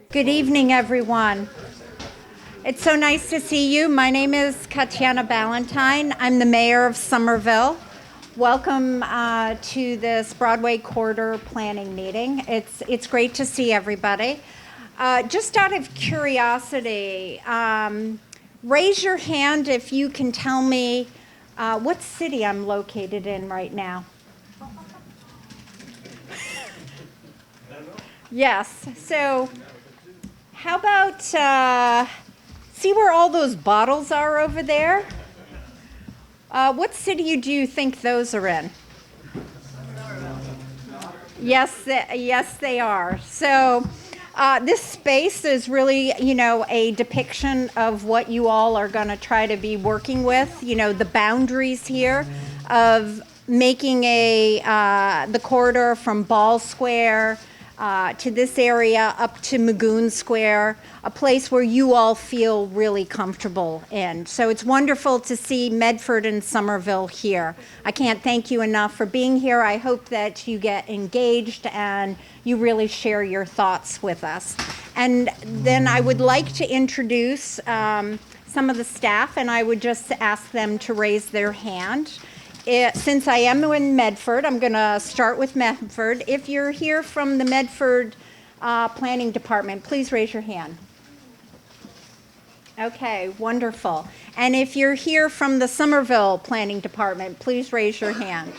Good evening, everyone. It's so nice to see you. My name is Katiana Ballantyne. I'm the mayor of Somerville. Welcome to this Broadway Corridor planning meeting. It's great to see everybody. Just out of curiosity, raise your hand if you can tell me what city I'm located in right now. Yes, so how about, see where all those bottles are over there? What city do you think those are in? Yes, they are. So this space is really, a depiction of what you all are going to try to be working with. The boundaries here of making the corridor from Ball Square to this area up to Magoon Square, a place where you all feel really comfortable in. So it's wonderful to see Medford and Somerville here. I can't thank you enough for being here. I hope that you get engaged and you really share your thoughts with us. And then I would like to introduce some of the staff, and I would just ask them to raise their hand. Since I am in Medford, I'm going to start with Medford. If you're here from the Medford Planning Department, please raise your hand. Okay, wonderful. And if you're here from the Somerville Planning Department, please raise your hand.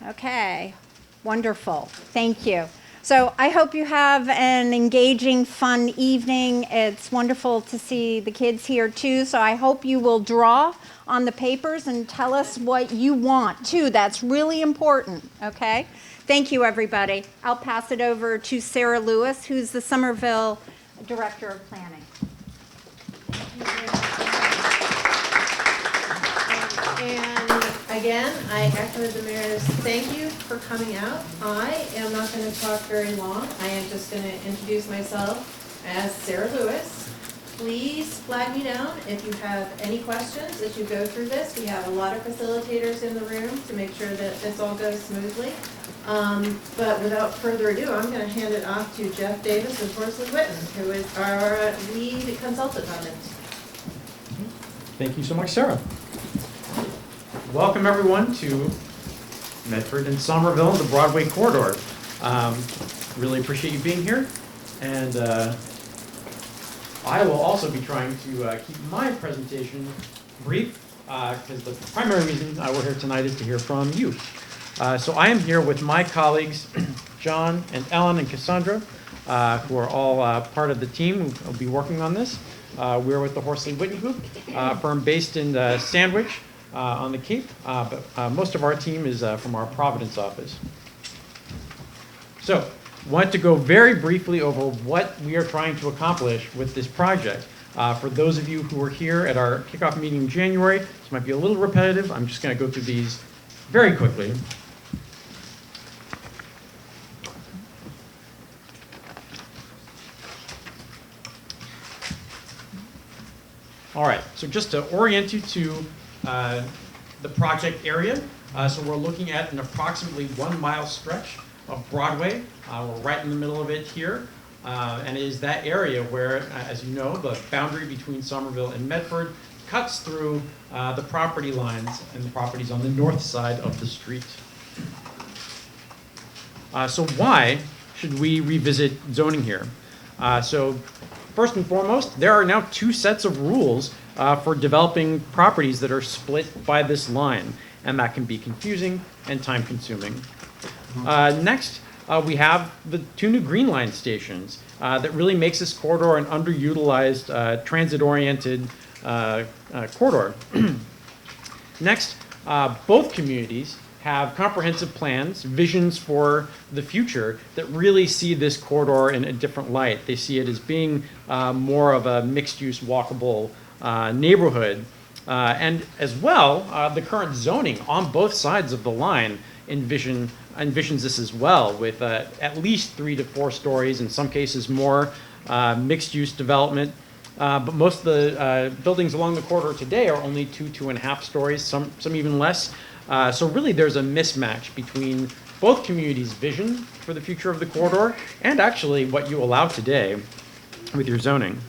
Okay, wonderful. Thank you. So I hope you have an engaging, fun evening. It's wonderful to see the kids here too, so I hope you will draw on the papers and tell us what you want too. That's really important, okay? Thank you, everybody. I'll pass it over to Sarah Lewis, who's the Somerville Director of Planning. And again, I echo the mayor's thank you for coming out. I am not going to talk very long. I am just going to introduce myself as Sarah Lewis. Please flag me down if you have any questions as you go through this. We have a lot of facilitators in the room to make sure that this all goes smoothly. But without further ado, I'm going to hand it off to Jeff Davis of Horsley Witten, who is our lead consultant on it. Thank you so much, Sarah. Welcome everyone to Medford and Somerville and the Broadway Corridor. Really appreciate you being here, and I will also be trying to keep my presentation brief because the primary reason we're here tonight is to hear from you. So I am here with my colleagues, John and Ellen and Cassandra, who are all part of the team who will be working on this. We're with the Horsley Witten Group, firm based in Sandwich on the Cape, but most of our team is from our Providence office. So, want to go very briefly over what we are trying to accomplish with this project. For those of you who were here at our kickoff meeting in January, this might be a little repetitive. I'm just going to go through these very quickly. All right, so just to orient you to the project area. So we're looking at an approximately 1 mile stretch of Broadway. We're right in the middle of it here. And it is that area where, as you know, the boundary between Somerville and Medford cuts through the property lines and the properties on the north side of the street. So why should we revisit zoning here? So first and foremost, there are now 2 sets of rules for developing properties that are split by this line, and that can be confusing and time-consuming. Next, we have the 2 new Green Line stations that really makes this corridor an underutilized, transit-oriented corridor. Next, both communities have comprehensive plans, visions for the future that really see this corridor in a different light. They see it as being more of a mixed-use, walkable neighborhood. And as well, the current zoning on both sides of the line envisions this as well, with at least 3 to 4 stories, in some cases more, mixed-use development. But most of the buildings along the corridor today are only 2.5 stories, some even less. So really there's a mismatch between both communities' vision for the future of the corridor and actually what you allow today with your zoning.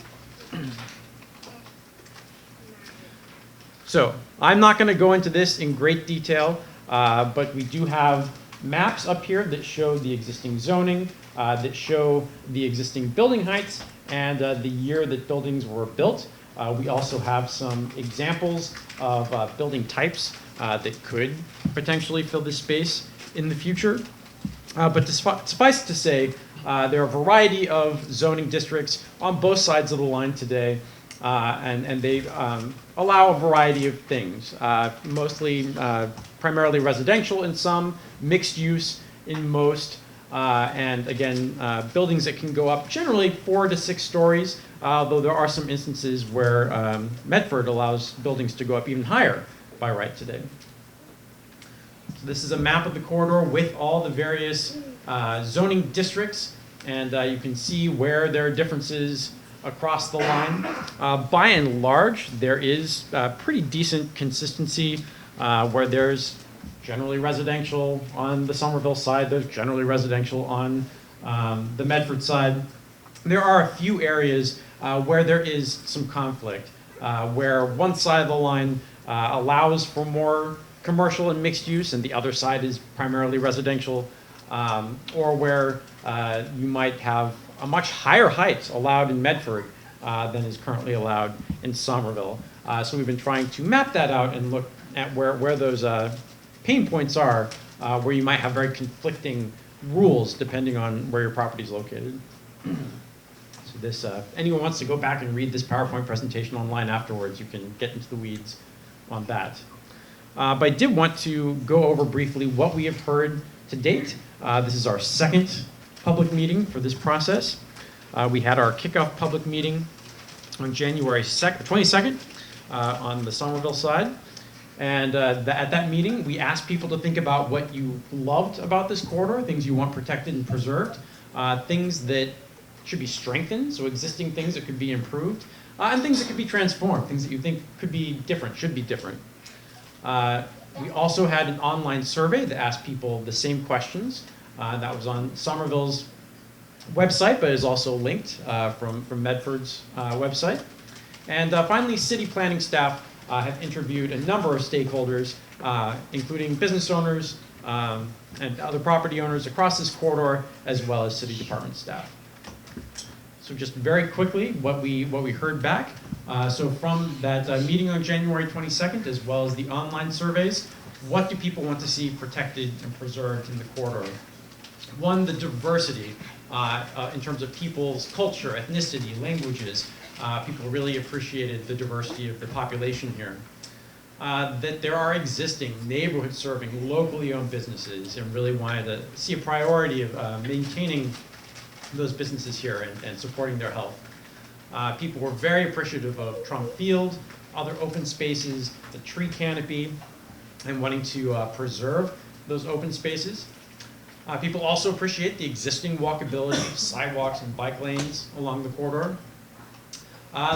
So I'm not going to go into this in great detail, but we do have maps up here that show the existing zoning, that show the existing building heights, and the year that buildings were built. We also have some examples of building types that could potentially fill this space in the future. But suffice to say, there are a variety of zoning districts on both sides of the line today, and they allow a variety of things, mostly primarily residential in some, mixed use in most, and again, buildings that can go up generally 4 to 6 stories, though there are some instances where Medford allows buildings to go up even higher by right today. So this is a map of the corridor with all the various zoning districts, and you can see where there are differences across the line. By and large, there is pretty decent consistency where there's generally residential on the Somerville side, there's generally residential on the Medford side. There are a few areas where there is some conflict, where one side of the line allows for more commercial and mixed use and the other side is primarily residential, or where you might have a much higher height allowed in Medford than is currently allowed in Somerville. So we've been trying to map that out and look at where those pain points are, where you might have very conflicting rules depending on where your property is located. So this, anyone wants to go back and read this PowerPoint presentation online afterwards, you can get into the weeds on that. But I did want to go over briefly what we have heard to date. This is our second public meeting for this process. We had our kickoff public meeting on January 22nd on the Somerville side. And at that meeting, we asked people to think about what you loved about this corridor, things you want protected and preserved, things that should be strengthened, so existing things that could be improved, and things that could be transformed, things that you think could be different, should be different. We also had an online survey that asked people the same questions. That was on Somerville's website, but is also linked from Medford's website. And finally, city planning staff have interviewed a number of stakeholders, including business owners and other property owners across this corridor, as well as city department staff. So just very quickly, what we heard back. So from that meeting on January 22nd, as well as the online surveys, what do people want to see protected and preserved in the corridor? One, the diversity in terms of people's culture, ethnicity, languages. People really appreciated the diversity of the population here. That there are existing neighborhood serving, locally owned businesses, and really wanted to see a priority of maintaining those businesses here and supporting their health. People were very appreciative of Trump Field, other open spaces, the tree canopy, and wanting to preserve those open spaces. People also appreciate the existing walkability, sidewalks and bike lanes along the corridor.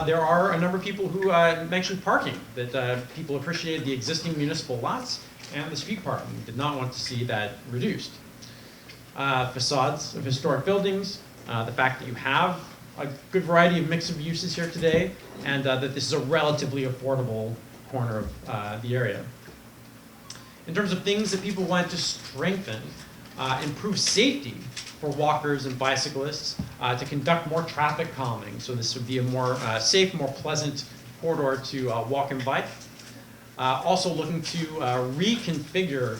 There are a number of people who mentioned parking, that people appreciated the existing municipal lots and the street parking, did not want to see that reduced. Facades of historic buildings, the fact that you have a good variety of mix of uses here today, and that this is a relatively affordable corner of the area. In terms of things that people want to strengthen, improve safety for walkers and bicyclists, to conduct more traffic calming, so this would be a more safe, more pleasant corridor to walk and bike. Also looking to reconfigure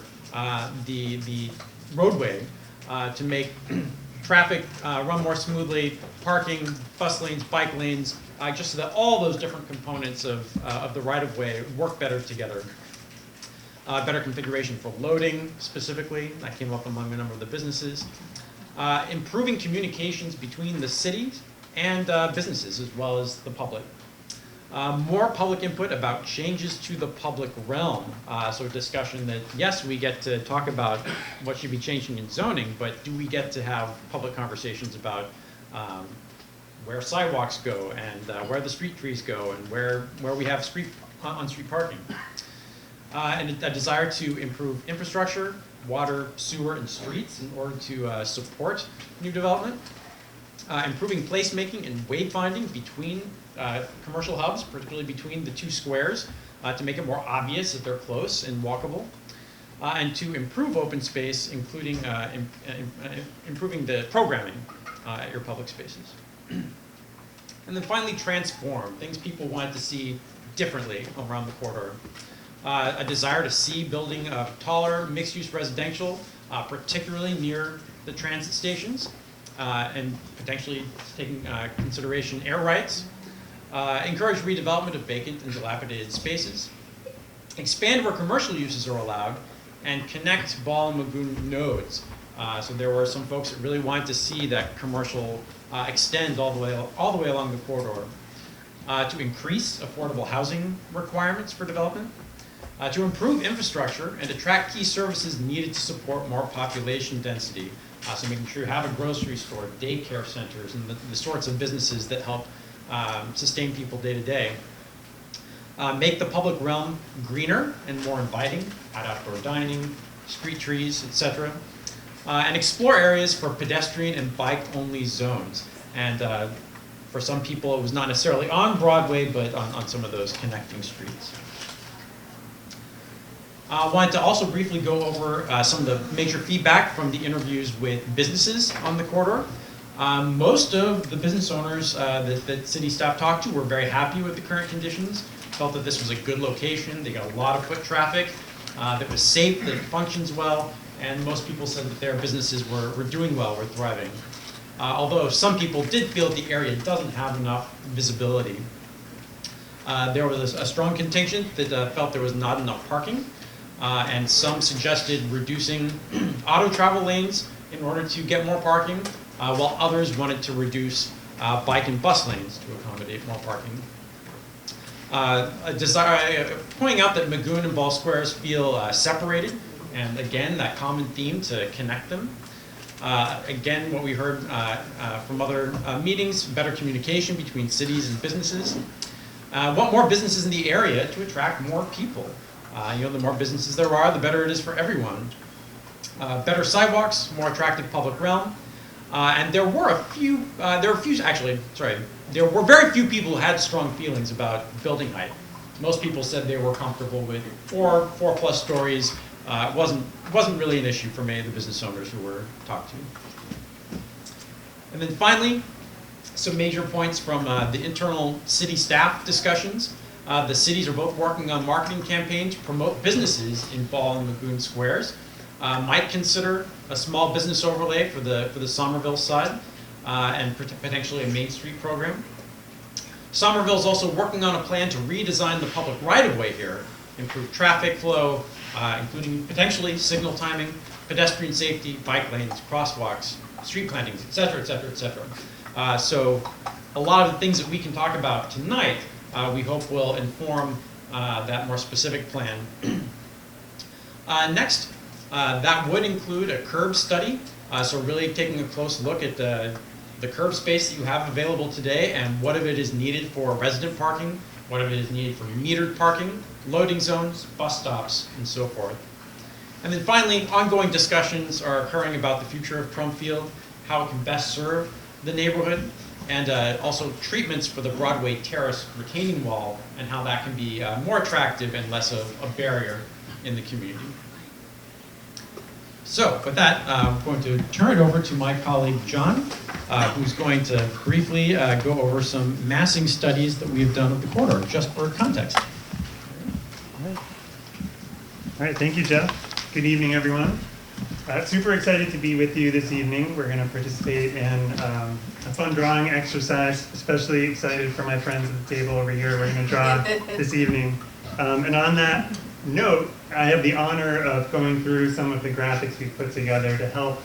the roadway to make traffic run more smoothly, parking, bus lanes, bike lanes, just so that all those different components of the right-of-way work better together. Better configuration for loading specifically, that came up among a number of the businesses. Improving communications between the cities and businesses as well as the public. More public input about changes to the public realm. So a discussion that, yes, we get to talk about what should be changing in zoning, but do we get to have public conversations about where sidewalks go and where the street trees go and where we have on-street parking. And a desire to improve infrastructure, water, sewer, and streets in order to support new development. Improving placemaking and wayfinding between commercial hubs, particularly between the two squares, to make it more obvious that they're close and walkable. And to improve open space, including improving the programming at your public spaces. And then finally, transform, things people wanted to see differently around the corridor. A desire to see building taller, mixed-use residential, particularly near the transit stations, and potentially taking consideration air rights. Encourage redevelopment of vacant and dilapidated spaces. Expand where commercial uses are allowed, and connect Ball and Magoon nodes. So there were some folks that really wanted to see that commercial extend all the way along the corridor. To increase affordable housing requirements for development. To improve infrastructure and attract key services needed to support more population density. So making sure you have a grocery store, daycare centers, and the sorts of businesses that help sustain people day to day. Make the public realm greener and more inviting, add outdoor dining, street trees, etc. And explore areas for pedestrian and bike-only zones. And for some people, it was not necessarily on Broadway, but on some of those connecting streets. I wanted to also briefly go over some of the major feedback from the interviews with businesses on the corridor. Most of the business owners that city staff talked to were very happy with the current conditions, felt that this was a good location, they got a lot of foot traffic, that was safe, that it functions well, and most people said that their businesses were doing well, were thriving. Although some people did feel that the area doesn't have enough visibility. There was a strong contingent that felt there was not enough parking, and some suggested reducing auto travel lanes in order to get more parking, while others wanted to reduce bike and bus lanes to accommodate more parking. Pointing out that Magoon and Ball Squares feel separated, and again, that common theme to connect them. Again, what we heard from other meetings, better communication between cities and businesses. Want more businesses in the area to attract more people. The more businesses there are, the better it is for everyone. Better sidewalks, more attractive public realm. And there were very few people who had strong feelings about building height. Most people said they were comfortable with four plus stories. It wasn't really an issue for many of the business owners who were talked to. And then finally, some major points from the internal city staff discussions. The cities are both working on marketing campaigns to promote businesses in Ball and Magoon Squares. Might consider a small business overlay for the Somerville side, and potentially a Main Street program. Somerville is also working on a plan to redesign the public right-of-way here, improve traffic flow, including potentially signal timing, pedestrian safety, bike lanes, crosswalks, street plantings, et cetera, et cetera, et cetera. So a lot of the things that we can talk about tonight, we hope will inform that more specific plan. Next, that would include a curb study, so really taking a close look at the curb space that you have available today and what of it is needed for resident parking, what of it is needed for metered parking, loading zones, bus stops, and so forth. And then finally, ongoing discussions are occurring about the future of Trumfield, how it can best serve the neighborhood, and also treatments for the Broadway Terrace retaining wall and how that can be more attractive and less of a barrier in the community. So with that, I'm going to turn it over to my colleague John, who's going to briefly go over some massing studies that we've done of the corridor, just for context. All right, thank you, Jeff. Good evening, everyone. Super excited to be with you this evening. We're going to participate in a fun drawing exercise, especially excited for my friends at the table over here. We're going to draw this evening. And on that note, I have the honor of going through some of the graphics we've put together to help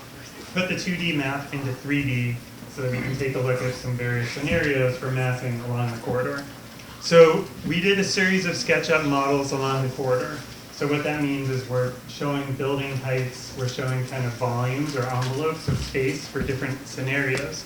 put the 2D map into 3D so that we can take a look at some various scenarios for massing along the corridor. So we did a series of SketchUp models along the corridor. So what that means is we're showing building heights, we're showing kind of volumes or envelopes of space for different scenarios.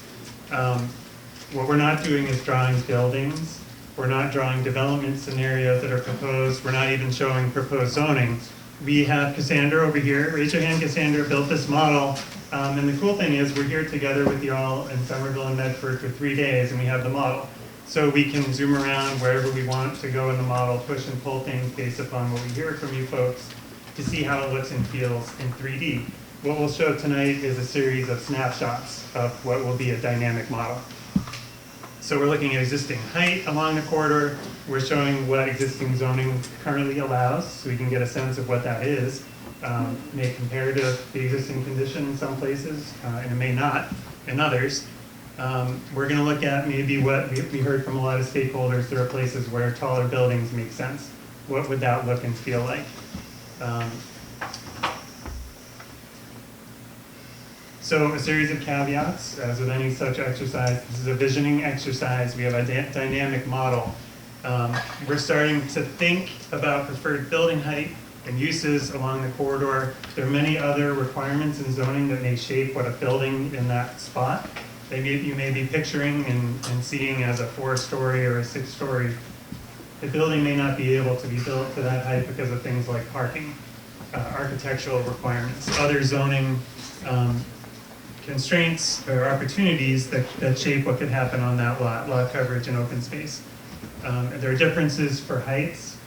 What we're not doing is drawing buildings. We're not drawing development scenarios that are proposed. We're not even showing proposed zoning. we have Cassandra over here. Raise your hand, Cassandra built this model. And the cool thing is we're here together with y'all in Somerville and Medford for 3 days, and we have the model. So we can zoom around wherever we want to go in the model, push and pull things based upon what we hear from you folks to see how it looks and feels in 3D. What we'll show tonight is a series of snapshots of what will be a dynamic model. So we're looking at existing height along the corridor. We're showing what existing zoning currently allows, so we can get a sense of what that is. May compare to the existing condition in some places, and it may not in others. We're going to look at maybe what we heard from a lot of stakeholders. There are places where taller buildings make sense. What would that look and feel like? So a series of caveats, as with any such exercise. This is a visioning exercise. We have a dynamic model. We're starting to think about preferred building height and uses along the corridor. There are many other requirements in zoning that may shape what a building in that spot you may be picturing and seeing as a 4-story or a 6-story. The building may not be able to be built to that height because of things like parking, architectural requirements, other zoning constraints or opportunities that shape what could happen on that lot coverage and open space. There are differences for heights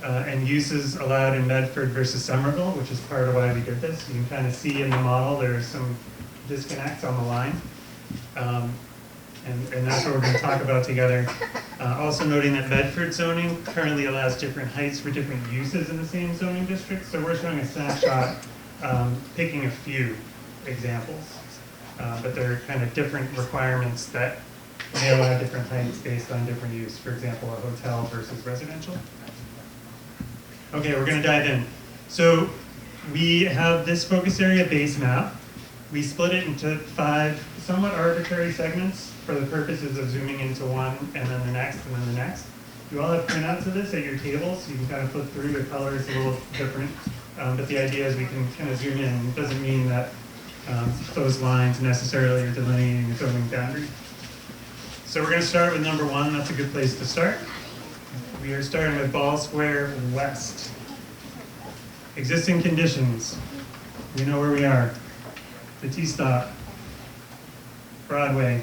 and uses allowed in Medford versus Somerville, which is part of why we did this. You can kind of see in the model there's some disconnects on the line. And that's what we're going to talk about together. Also noting that Medford zoning currently allows different heights for different uses in the same zoning district. So we're showing a snapshot, picking a few examples. But there are kind of different requirements that may allow different heights based on different use. For example, a hotel versus residential. Okay, we're going to dive in. So we have this focus area base map. We split it into 5 somewhat arbitrary segments for the purposes of zooming into one and then the next and then the next. You all have printouts of this at your tables, so you can kind of flip through. The color is a little different, but the idea is we can kind of zoom in. It doesn't mean that those lines necessarily are delineating the zoning boundary. So we're going to start with number 1. That's a good place to start. We are starting with Ball Square West. Existing conditions. We know where we are. The T-stop. Broadway.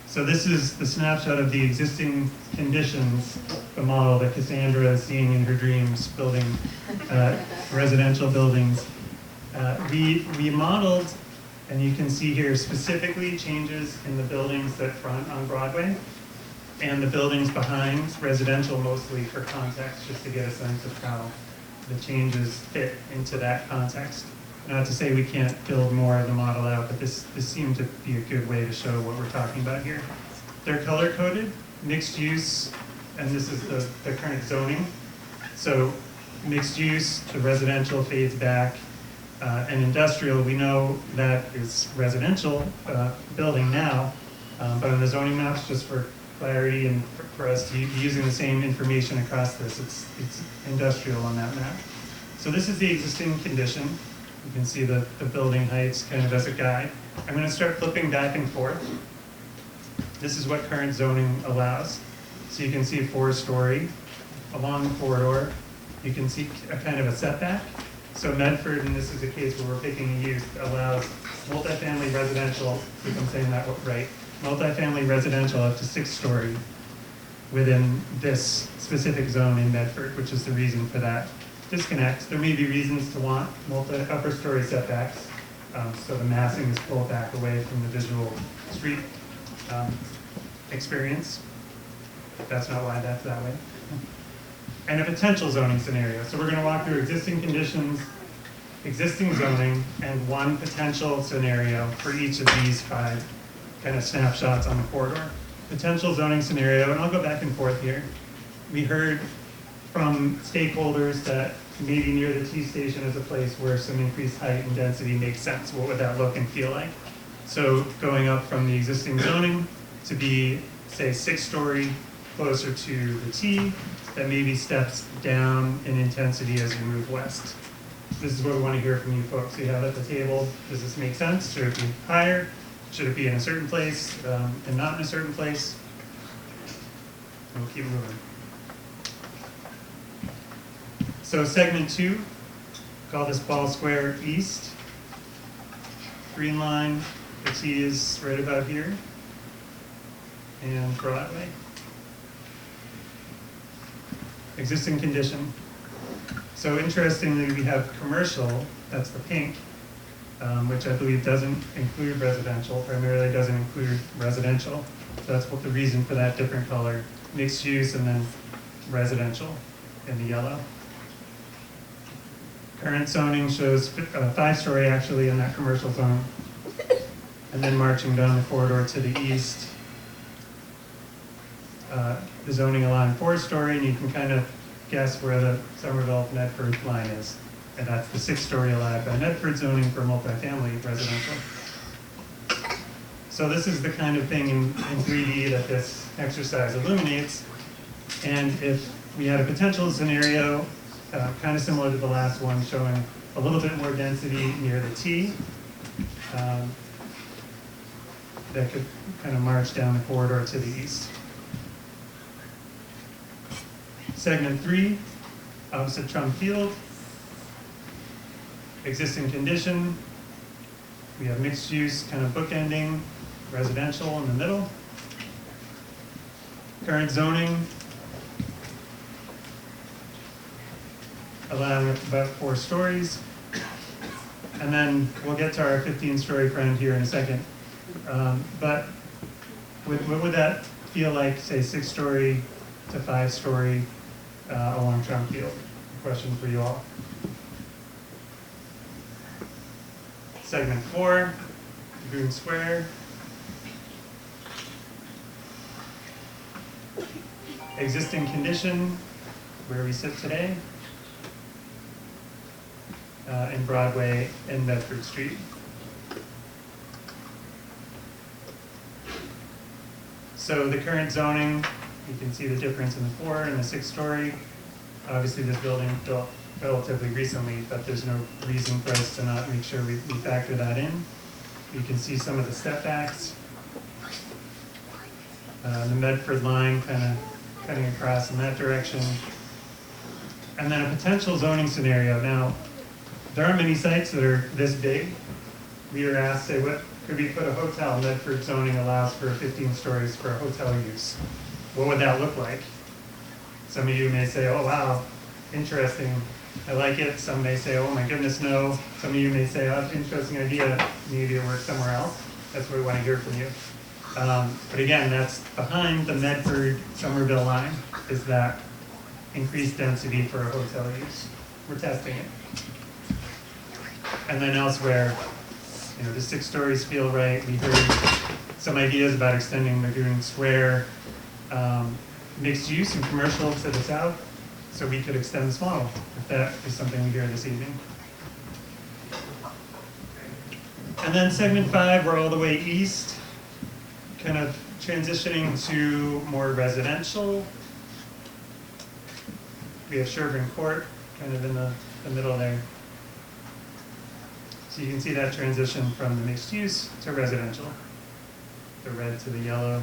So this is the snapshot of the existing conditions, the model that Cassandra is seeing in her dreams, building residential buildings. We modeled, and you can see here specifically changes in the buildings that front on Broadway and the buildings behind, residential mostly for context, just to get a sense of how the changes fit into that context. Not to say we can't build more of the model out, but this seemed to be a good way to show what we're talking about here. They're color-coded, mixed use, and this is the current zoning. So mixed use, the residential fades back, and industrial, we know that is residential building now, but on the zoning maps, just for clarity and for us to be using the same information across this, it's industrial on that map. So this is the existing condition. You can see the building heights kind of as a guide. I'm going to start flipping back and forth. This is what current zoning allows. So you can see a 4-story along the corridor. You can see a kind of a setback. So Medford, and this is a case where we're picking a use, allows multifamily residential, if I'm saying that right, multifamily residential up to 6-story within this specific zone in Medford, which is the reason for that disconnect. There may be reasons to want upper story setbacks, so the massing is pulled back away from the visual street experience. That's not why that's that way. And a potential zoning scenario. So we're going to walk through existing conditions, existing zoning, and one potential scenario for each of these 5 kind of snapshots on the corridor. Potential zoning scenario, and I'll go back and forth here. We heard from stakeholders that maybe near the T station is a place where some increased height and density makes sense. What would that look and feel like? So going up from the existing zoning to be, say, 6-story, closer to the T, that maybe steps down in intensity as you move west. This is what we want to hear from you folks. You have at the table, does this make sense? Should it be higher? Should it be in a certain place and not in a certain place? And we'll keep moving. So segment 2, call this ball square east. Green line, the T is right about here. And Broadway. Existing condition. So interestingly, we have commercial, that's the pink, which I believe doesn't include residential, primarily doesn't include residential. So that's what the reason for that different color. Mixed use and then residential in the yellow. Current zoning shows 5-story actually in that commercial zone. And then marching down the corridor to the east, the zoning allowing 4-story, and you can kind of guess where the Somerville and Medford line is. And that's the 6-story allowed by Medford zoning for multifamily residential. So this is the kind of thing in 3D that this exercise illuminates. And if we had a potential scenario, kind of similar to the last one, showing a little bit more density near the T, that could kind of march down the corridor to the east. Segment 3, opposite Trump Field. Existing condition. We have mixed use kind of bookending, residential in the middle. Current zoning, allowing up to about 4 stories. And then we'll get to our 15-story friend here in a second. But what would that feel like, say, 6-story to 5-story along Trump Field? Question for you all. Segment 4, Lagoon Square. Existing condition, where we sit today, in Broadway and Medford Street. So the current zoning, you can see the difference in the 4 and the 6-story. Obviously, this building built relatively recently, but there's no reason for us to not make sure we factor that in. You can see some of the step backs. The Medford line kind of cutting across in that direction. And then a potential zoning scenario. Now, there aren't many sites that are this big. We were asked, say, what could we put a hotel? Medford zoning allows for 15 stories for hotel use. What would that look like? Some of you may say, oh, wow, interesting. I like it. Some may say, oh my goodness, no. Some of you may say, oh, interesting idea. Maybe it works somewhere else. That's what we want to hear from you. But again, that's behind the Medford Somerville line, is that increased density for a hotel use. We're testing it. And then elsewhere, you know, the 6 stories feel right. We heard some ideas about extending Lagoon Square, mixed use and commercial to the south, so we could extend this model, if that is something we hear this evening. And then segment 5, we're all the way east, kind of transitioning to more residential. We have Sherburne Court, kind of in the middle there. So you can see that transition from the mixed use to residential. The red to the yellow.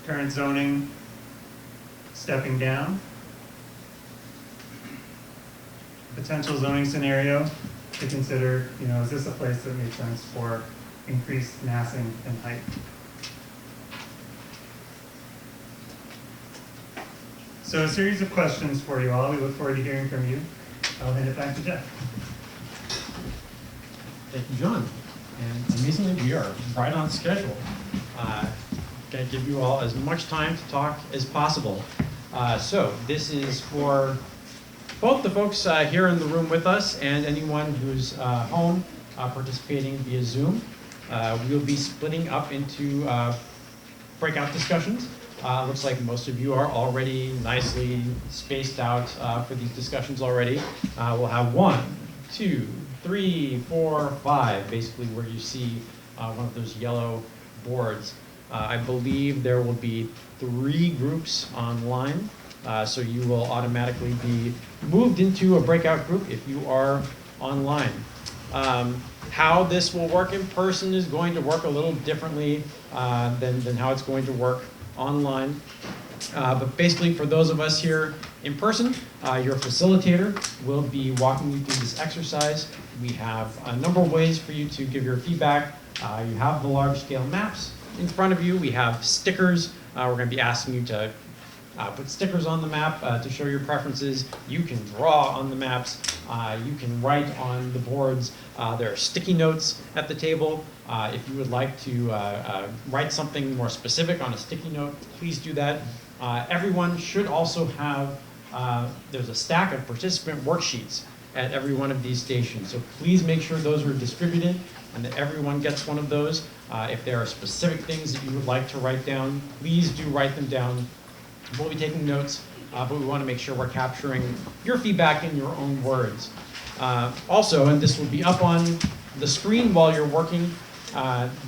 Current zoning, stepping down. Potential zoning scenario to consider, you know, is this a place that makes sense for increased massing and height? So a series of questions for you all. We look forward to hearing from you. I'll hand it back to Jeff. Thank you, John. And amazingly, we are right on schedule. Going to give you all as much time to talk as possible. So this is for both the folks here in the room with us and anyone who's home participating via Zoom. We'll be splitting up into breakout discussions. Looks like most of you are already nicely spaced out for these discussions already. We'll have 1, 2, 3, 4, 5, basically where you see one of those yellow boards. I believe there will be 3 groups online, so you will automatically be moved into a breakout group if you are online. How this will work in person is going to work a little differently than how it's going to work online. But basically for those of us here in person. Your facilitator will be walking you through this exercise. We have a number of ways for you to give your feedback. You have the large-scale maps in front of you. We have stickers. We're going to be asking you to put stickers on the map to show your preferences. You can draw on the maps. You can write on the boards. There are sticky notes at the table. If you would like to write something more specific on a sticky note, please do that. Everyone should also have, there's a stack of participant worksheets at every one of these stations. So please make sure those are distributed and that everyone gets one of those. If there are specific things that you would like to write down, please do write them down. We'll be taking notes, but we want to make sure we're capturing your feedback in your own words. Also, and this will be up on the screen while you're working,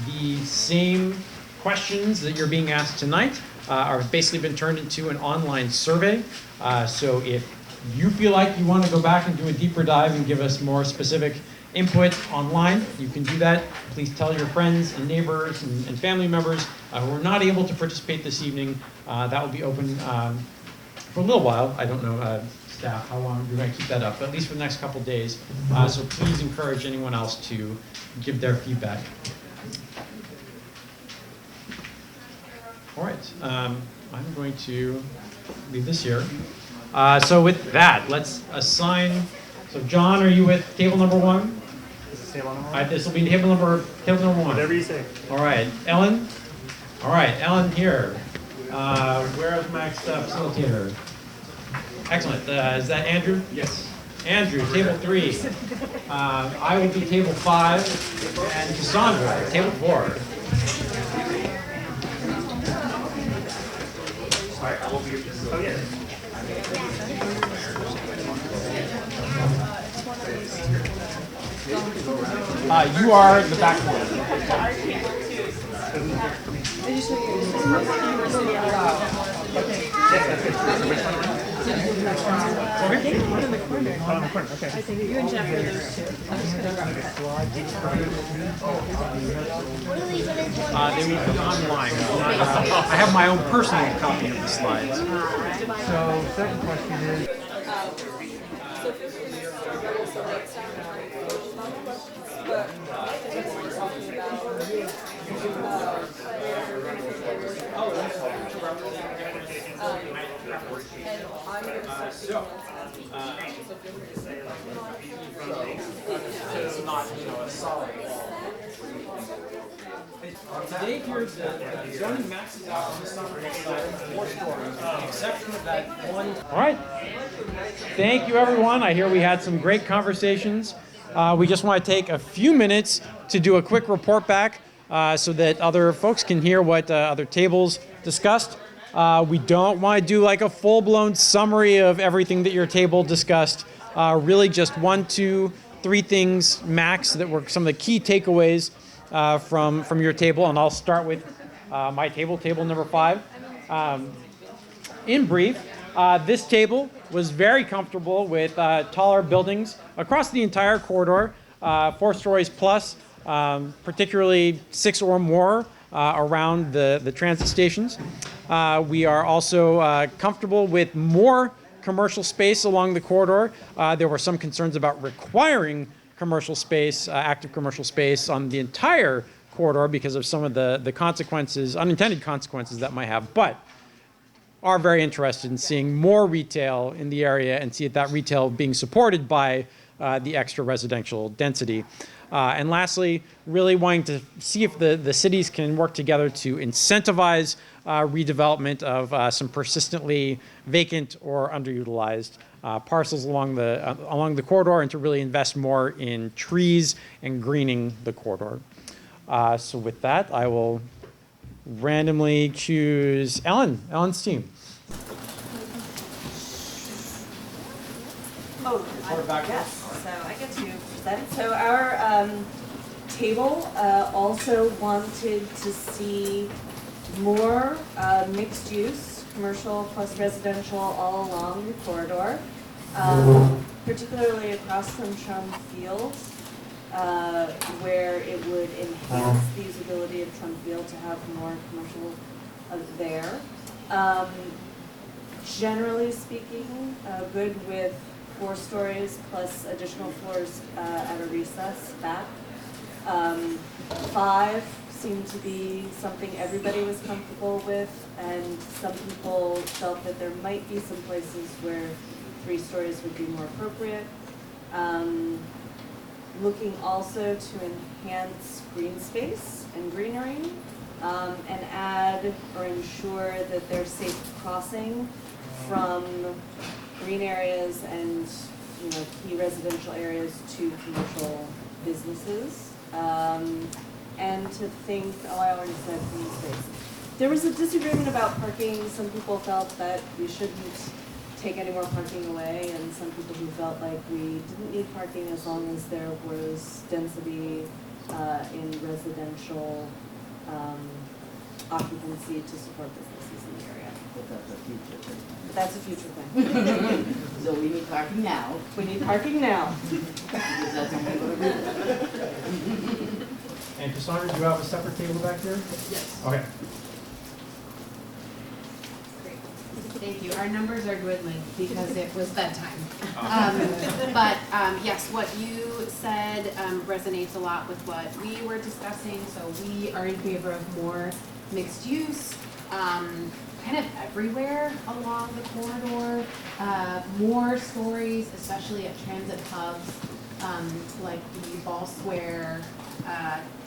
the same questions that you're being asked tonight are basically been turned into an online survey. So if you feel like you want to go back and do a deeper dive and give us more specific input online, you can do that. Please tell your friends and neighbors and family members who are not able to participate this evening. That will be open for a little while. I don't know, staff, how long we're going to keep that up, but at least for the next couple days. So please encourage anyone else to give their feedback. All right, I'm going to leave this here. So with that, let's assign. So John, are you with table number 1? This is table number 1. This will be table number 1. Whatever you say. All right, Ellen. All right, Ellen here. Where is my facilitator? Excellent. Is that Andrew? Yes. Andrew, table 3. I will be table 5, and Cassandra, table 4. Oh, yeah. You are the back one. They will be online. I have my own personal copy of the slides. So, second question is. Today here, the zoning maxes out on the Somerville side 4 stories, with the exception of that one. All right. Thank you, everyone. I hear we had some great conversations. We just want to take a few minutes to do a quick report back so that other folks can hear what other tables discussed. We don't want to do like a full-blown summary of everything that your table discussed. Really just 1, 2, 3 things max that were some of the key takeaways from your table. And I'll start with my table, table number 5. In brief, this table was very comfortable with taller buildings across the entire corridor, 4 stories plus, particularly 6 or more around the transit stations. We are also comfortable with more commercial space along the corridor. There were some concerns about requiring commercial space, active commercial space on the entire corridor because of some of the consequences, unintended consequences that might have, but are very interested in seeing more retail in the area and see that retail being supported by the extra residential density. And lastly, really wanting to see if the cities can work together to incentivize redevelopment of some persistently vacant or underutilized parcels along the corridor, and to really invest more in trees and greening the corridor. So with that, I will randomly choose Ellen's team. Oh, yes, so I get to present. So our table also wanted to see more mixed use, commercial plus residential all along the corridor, particularly across from Chum Field, where it would enhance the usability of Chum Field to have more commercial there. generally speaking, good with 4 stories plus additional floors at a recess back. 5 seemed to be something everybody was comfortable with, and some people felt that there might be some places where 3 stories would be more appropriate. Looking also to enhance green space and greenery, and add or ensure that there's safe crossing from green areas and key residential areas to commercial businesses. And to think, I already said green space. There was a disagreement about parking. Some people felt that we shouldn't take any more parking away, and some people who felt like we didn't need parking as long as there was density in residential occupancy to support businesses in the area. But that's a future thing. But that's a future thing. So we need parking now. We need parking now. Because that's only going to be. And Cassandra, do you have a separate table back here? Yes. Okay. Thank you. Our numbers are dwindling because it was bedtime. But yes, what you said resonates a lot with what we were discussing. So we are in favor of more mixed use, kind of everywhere along the corridor. More stories, especially at transit hubs, like the Ball Square,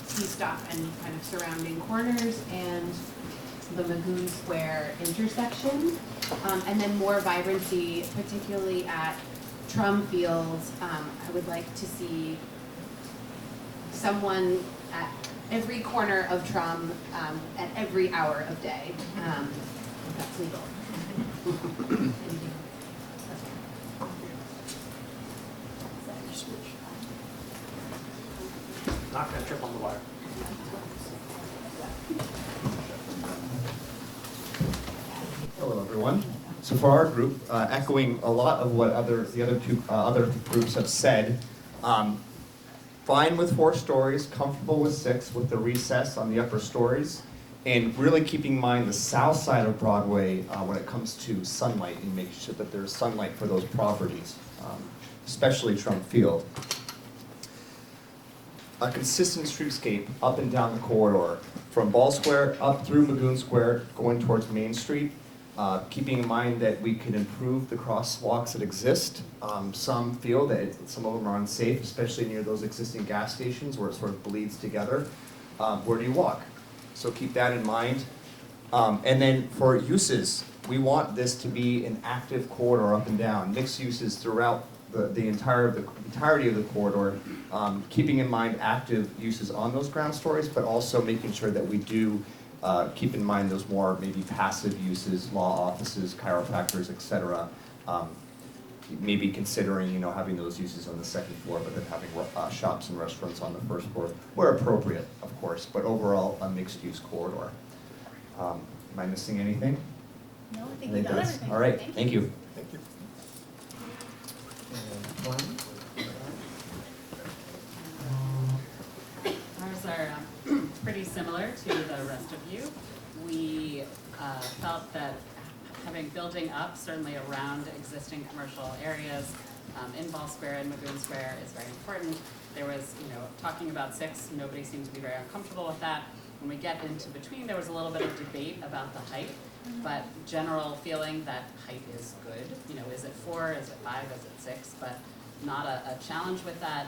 T-stop and kind of surrounding corners, and the Magoon Square intersection, and then more vibrancy, particularly at Trum Fields. I would like to see someone at every corner of Trum at every hour of day, if that's legal. Not gonna trip on the wire. Hello, everyone. So for our group, echoing a lot of what the other groups have said, fine with 4 stories, comfortable with 6 with the recess on the upper stories, and really keeping in mind the south side of Broadway when it comes to sunlight and making sure that there's sunlight for those properties, especially Trump Field. A consistent streetscape up and down the corridor, from Ball Square up through Magoon Square, going towards Main Street, keeping in mind that we can improve the crosswalks that exist. Some feel that some of them are unsafe, especially near those existing gas stations where it sort of bleeds together. Where do you walk? So keep that in mind. And then for uses, we want this to be an active corridor up and down, mixed uses throughout the entirety of the corridor, keeping in mind active uses on those ground stories, but also making sure that we do keep in mind those more maybe passive uses, law offices, chiropractors, etc. Maybe considering having those uses on the 2nd floor, but then having shops and restaurants on the 1st floor, where appropriate, of course. But overall, a mixed-use corridor. Am I missing anything? No, I think we got everything. All right. Thank you. Thank you. Ours are pretty similar to the rest of you. We felt that having building up certainly around existing commercial areas in Ball Square and Magoon Square is very important. There was, talking about 6, nobody seemed to be very uncomfortable with that. When we get into between, there was a little bit of debate about the height, but general feeling that height is good. Is it 4, is it 5, is it 6, but not a challenge with that.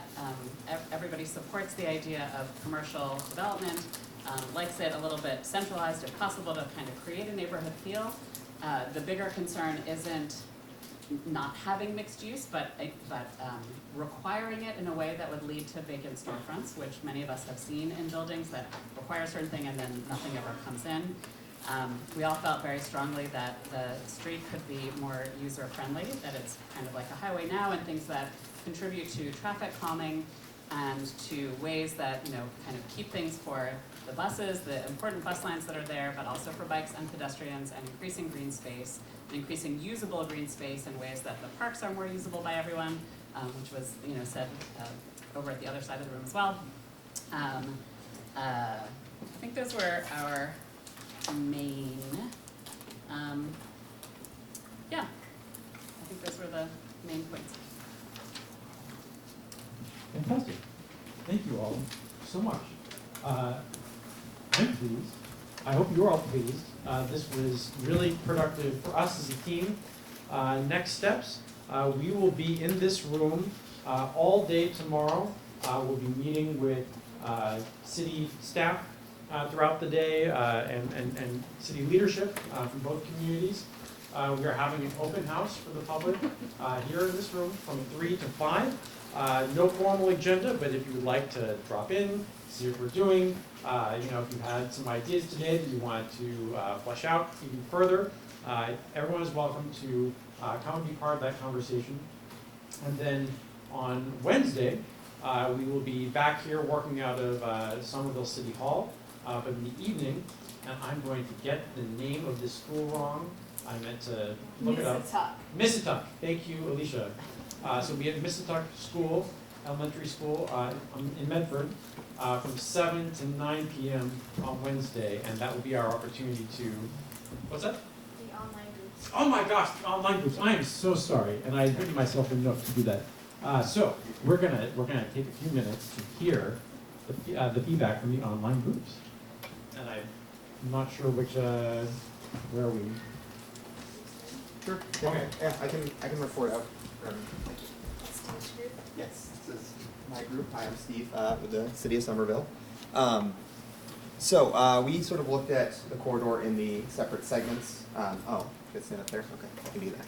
Everybody supports the idea of commercial development, likes it a little bit centralized if possible to kind of create a neighborhood feel. The bigger concern isn't not having mixed use, but requiring it in a way that would lead to vacant storefronts, which many of us have seen in buildings that require a certain thing and then nothing ever comes in. We all felt very strongly that the street could be more user-friendly, that it's kind of like a highway now, and things that contribute to traffic calming and to ways that, kind of keep things for the buses, the important bus lines that are there, but also for bikes and pedestrians, and increasing green space, and increasing usable green space in ways that the parks are more usable by everyone, which was, said over at the other side of the room as well. I think those were our main yeah, I think those were the main points. Fantastic. Thank you all so much. I'm pleased. I hope you're all pleased. This was really productive for us as a team. Next steps, we will be in this room all day tomorrow. We'll be meeting with city staff throughout the day and city leadership from both communities. We are having an open house for the public here in this room from 3 to 5. No formal agenda, but if you would like to drop in, see what we're doing, if you had some ideas today that you wanted to flesh out even further, everyone is welcome to come and be part of that conversation. And then on Wednesday, we will be back here working out of Somerville City Hall, but in the evening, and I'm going to get the name of this school wrong. I meant to look it up. Missituck. Thank you, Alicia. So we have Missituck School, elementary school in Medford, from 7 to 9 p.m. on Wednesday, and that will be our opportunity to, what's that? The online groups. Oh my gosh, the online groups. I am so sorry, and I had written myself a note to do that. So we're gonna take a few minutes to hear the feedback from the online groups, and I'm not sure which where are we? Sure. Okay. Yeah, I can report out. Yes, this is my group. Hi, I'm Steve with the City of Somerville. So we sort of looked at the corridor in the separate segments. Oh, you can stand up there? Okay, I can do that.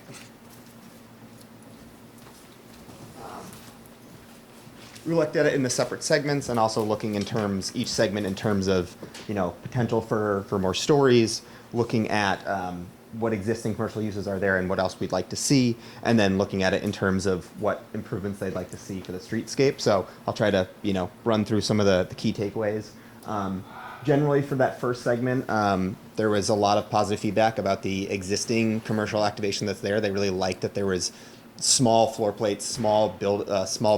We looked at it in the separate segments and also looking in terms, each segment in terms of, potential for more stories, looking at what existing commercial uses are there and what else we'd like to see, and then looking at it in terms of what improvements they'd like to see for the streetscape. So I'll try to, run through some of the key takeaways. Generally for that first segment, there was a lot of positive feedback about the existing commercial activation that's there. They really liked that there was small floor plates, small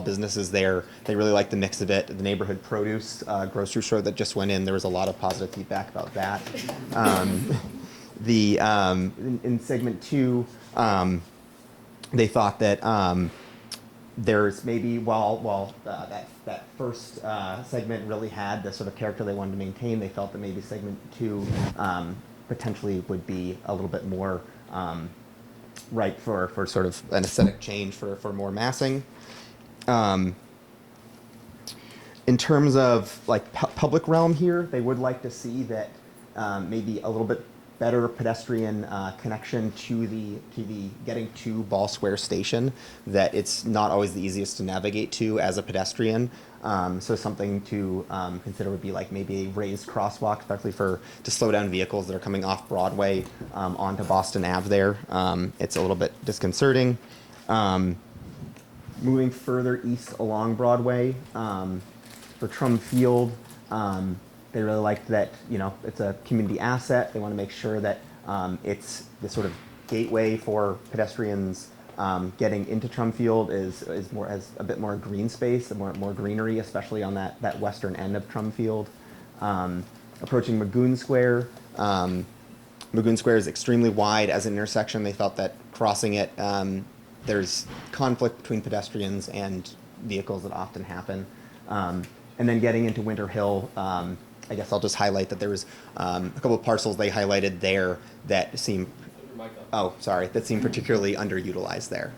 businesses there. They really liked the mix of it. The neighborhood produce grocery store that just went in, there was a lot of positive feedback about that. In segment 2, they thought that there's maybe while that first segment really had the sort of character they wanted to maintain, they felt that maybe segment 2 potentially would be a little bit more ripe for sort of an aesthetic change for more massing. In terms of like public realm here, they would like to see that maybe a little bit better pedestrian connection to the getting to Ball Square Station, that it's not always the easiest to navigate to as a pedestrian. So something to consider would be like maybe a raised crosswalk, especially to slow down vehicles that are coming off Broadway onto Boston Ave there. It's a little bit disconcerting. Moving further east along Broadway, for Trum Field, they really liked that, it's a community asset. They want to make sure that it's the sort of gateway for pedestrians getting into Trum Field is has a bit more green space, more greenery, especially on that western end of Trum Field. Approaching Magoon Square, Magoon Square is extremely wide as an intersection. They felt that crossing it, there's conflict between pedestrians and vehicles that often happen. And then getting into Winter Hill, I guess I'll just highlight that there was a couple of parcels they highlighted there that seem, that seem particularly underutilized there.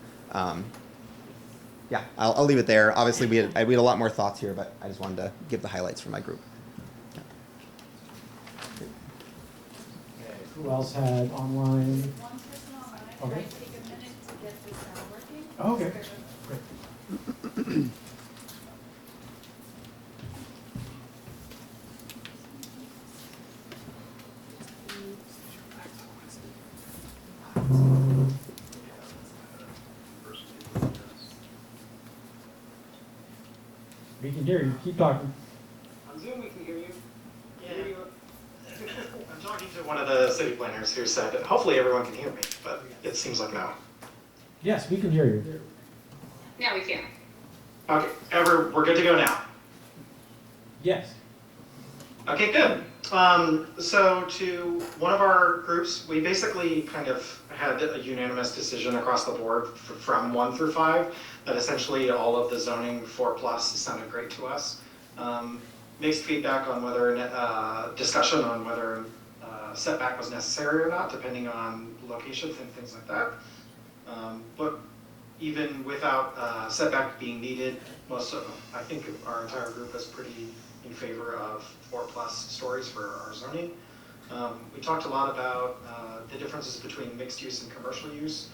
Yeah, I'll leave it there. Obviously, we had a lot more thoughts here, but I just wanted to give the highlights for my group. Okay, who else had online? One person online. Okay. Can I take a minute to get the sound working? Oh, okay. Great. We can hear you. Keep talking. On Zoom, we can hear you. I'm talking to one of the city planners who said, hopefully everyone can hear me, but it seems like no. Yes, we can hear you. Now we can. Okay, we're good to go now. Yes. Okay, good. So to one of our groups, we basically kind of had a unanimous decision across the board from 1 through 5 that essentially all of the zoning 4+ sounded great to us. Mixed feedback on whether, discussion on whether setback was necessary or not, depending on locations and things like that. But even without setback being needed, I think our entire group was pretty in favor of 4+ stories for our zoning. We talked a lot about the differences between mixed use and commercial use.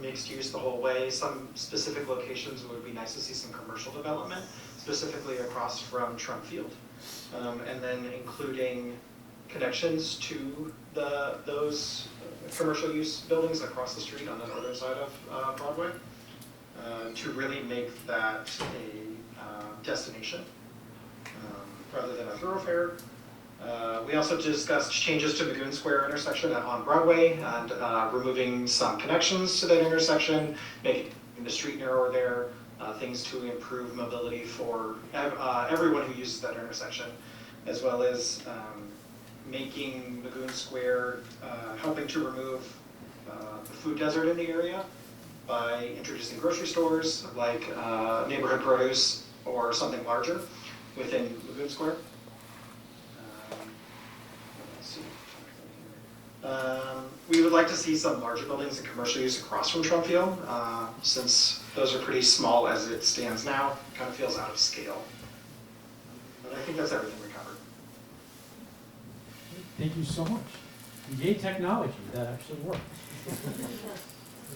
Mixed use the whole way. Some specific locations would be nice to see some commercial development, specifically across from Trump Field. And then including connections to those commercial use buildings across the street on the northern side of Broadway to really make that a destination rather than a thoroughfare. We also discussed changes to Magoon Square intersection on Broadway and removing some connections to that intersection, making the street narrower there, things to improve mobility for everyone who uses that intersection, as well as making Magoon Square, helping to remove the food desert in the area by introducing grocery stores like neighborhood produce or something larger within Magoon Square. We would like to see some larger buildings and commercial use across from Trump Field, since those are pretty small as it stands now. It kind of feels out of scale. But I think that's everything we covered. Thank you so much. Yay, technology, that actually worked. Is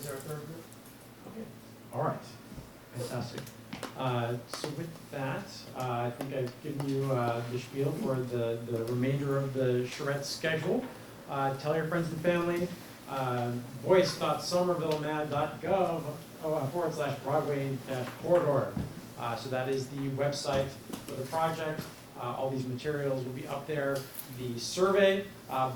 there a third group? Okay. All right, fantastic. So with that, I think I've given you the spiel for the remainder of the charrette schedule. Tell your friends and family. voice.somervillemad.gov/Broadway-corridor. So that is the website for the project. All these materials will be up there. The survey,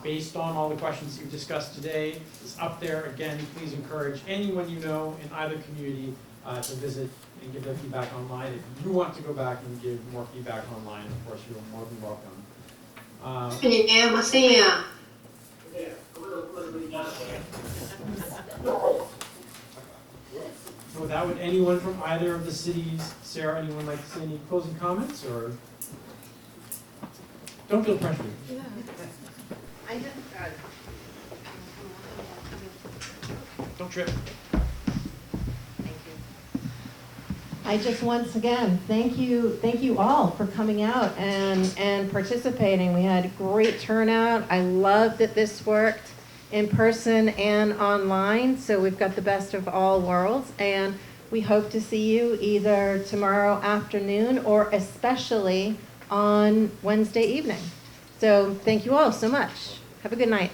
based on all the questions that you discussed today, is up there. Again, please encourage anyone you know in either community to visit and give their feedback online. If you want to go back and give more feedback online, of course, you're more than welcome. So with that, would anyone from either of the cities, Sarah, anyone like to say any closing comments, or? Don't feel pressured. Yeah. Don't trip. I just once again thank you all for coming out and participating. We had a great turnout. I love that this worked in person and online, so we've got the best of all worlds, and we hope to see you either tomorrow afternoon or especially on Wednesday evening. So thank you all so much. Have a good night.